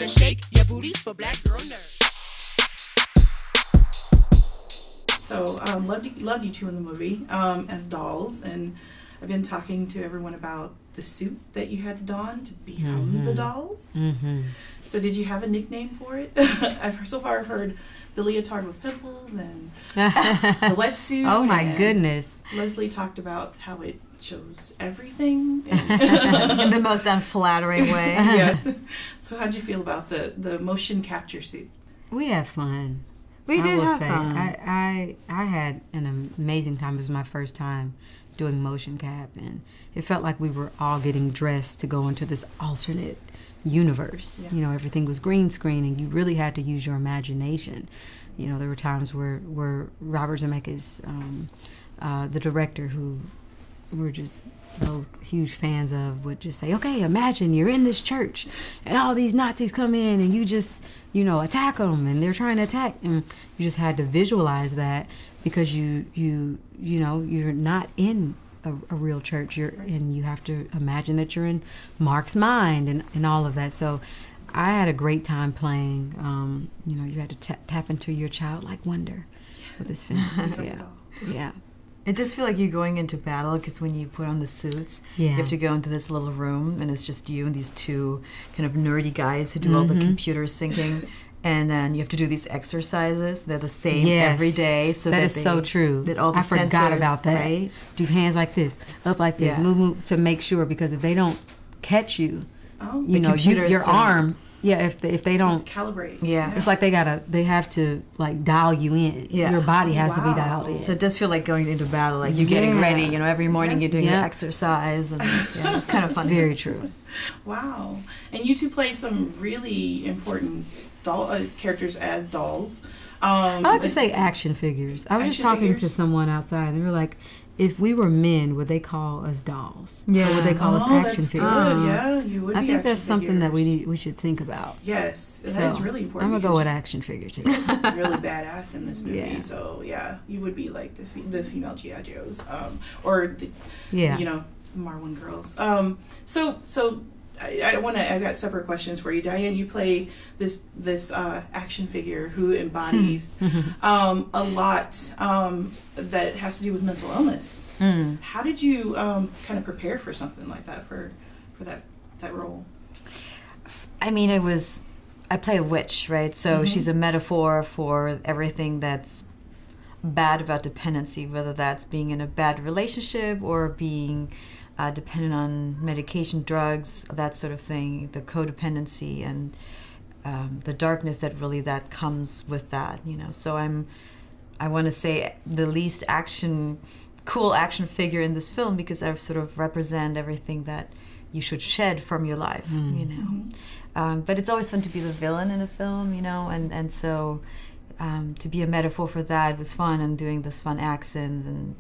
shake your booties for Black Girl Nerd. So, loved you two in the movie as dolls, and I've been talking to everyone about the suit that you had to don to become the dolls. So, did you have a nickname for it? So far, I've heard the leotard with pimples and the wetsuit. Oh my goodness! Leslie talked about how it shows everything in the most unflattering way. Yes. So, how'd you feel about the motion capture suit? We had fun. We did have fun. fun. I had an amazing time. It was my first time doing motion cap, and it felt like we were all getting dressed to go into this alternate universe. Yeah. You know, everything was green screen, and you really had to use your imagination. You know, there were times where Robert Zemeckis, the director, who we're just both huge fans of, would just say, okay, imagine you're in this church and all these Nazis come in and you just, you know, attack them and they're trying to attack, and you just had to visualize that because you know, you're not in a real church, and you have to imagine that you're in Mark's mind and all of that. So I had a great time playing. You know, you had to tap into your childlike wonder with this film. Yeah. It does feel like you're going into battle, because when you put on the suits, you have to go into this little room, and it's just you and these two kind of nerdy guys who do all the computer syncing, and then you have to do these exercises. They're the same every day. So that is so true. That all the I forgot about that. Right? Do hands like this, up like this, move to make sure, because if they don't catch you, you know, your arm. Yeah, if they don't calibrate. Yeah. It's like they have to like dial you in. Yeah. Your body has to be dialed in. So it does feel like going into battle, like you're getting ready, you know, every morning you're doing your exercise, and it's kind of fun. It's very true. Wow. And you two play some really important doll characters as dolls. I like to say action figures. I was just talking to someone outside, and they were like, if we were men, would they call us dolls? Yeah. Or would they call us action figures? Yeah, you would. I think that's something that we should think about. Yes, so that's really important. I'm gonna go with action figure too. Really badass in this movie. Yeah. So yeah, you would be like the female G.I. Joes, or the, you know, Marwen girls. So I got separate questions for you, Diane. You play this action figure who embodies a lot that has to do with mental illness. How did you kind of prepare for something like that, for that role? I mean, I play a witch, right? So she's a metaphor for everything that's bad about dependency, whether that's being in a bad relationship or being dependent on medication, drugs, that sort of thing, the codependency and the darkness that comes with that, you know. So I want to say the least cool action figure in this film, because I sort of represent everything that you should shed from your life, you know. But it's always fun to be the villain in a film, you know, and so to be a metaphor for that was fun, and doing this fun accents, and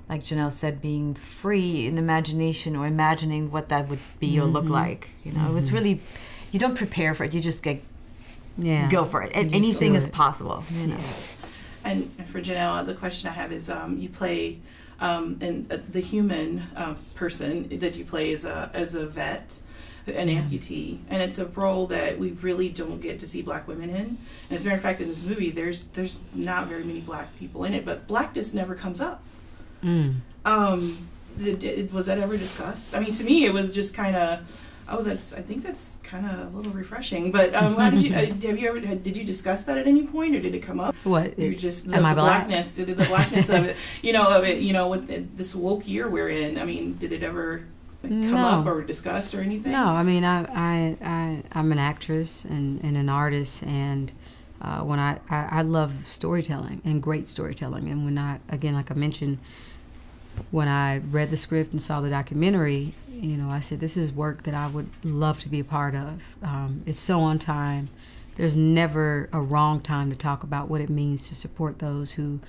like Janelle said, being free in imagination, or imagining what that would be or look like. You know, it was really, you don't prepare for it, you just go for it. And anything is possible, you know. And for Janelle, the question I have is, you play the human person that you play as a vet, an amputee, and it's a role that we really don't get to see Black women in. And as a matter of fact, in this movie, there's not very many Black people in it, but Blackness never comes up. Was that ever discussed? I mean, to me, it was just kind of, I think that's kind of a little refreshing. But how did you did you discuss that at any point, or did it come up? What? You just am I black? The blackness of it, with this woke year we're in. I mean, did it ever come up or discussed or anything? No, I mean, I'm an actress and an artist, and when I love storytelling and great storytelling, and when again, like I mentioned, when I read the script and saw the documentary, you know, I said, this is work that I would love to be a part of. It's so on time. There's never a wrong time to talk about what it means to support those who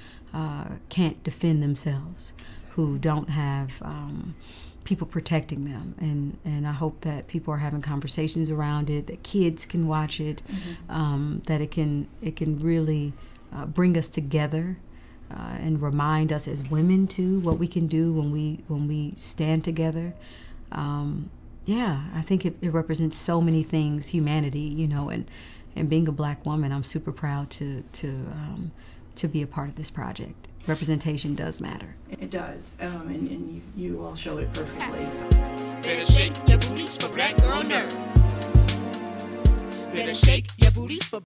can't defend themselves, who don't have people protecting them. And I hope that people are having conversations around it, that kids can watch it, that it can really bring us together. And remind us as women too what we can do when we stand together. yeah, I think it represents so many things, humanity, you know, and being a Black woman, I'm super proud to be a part of this project. Representation does matter. It does, and you all show it perfectly. Better shake your booties for Black girl nerves. Better shake your booties for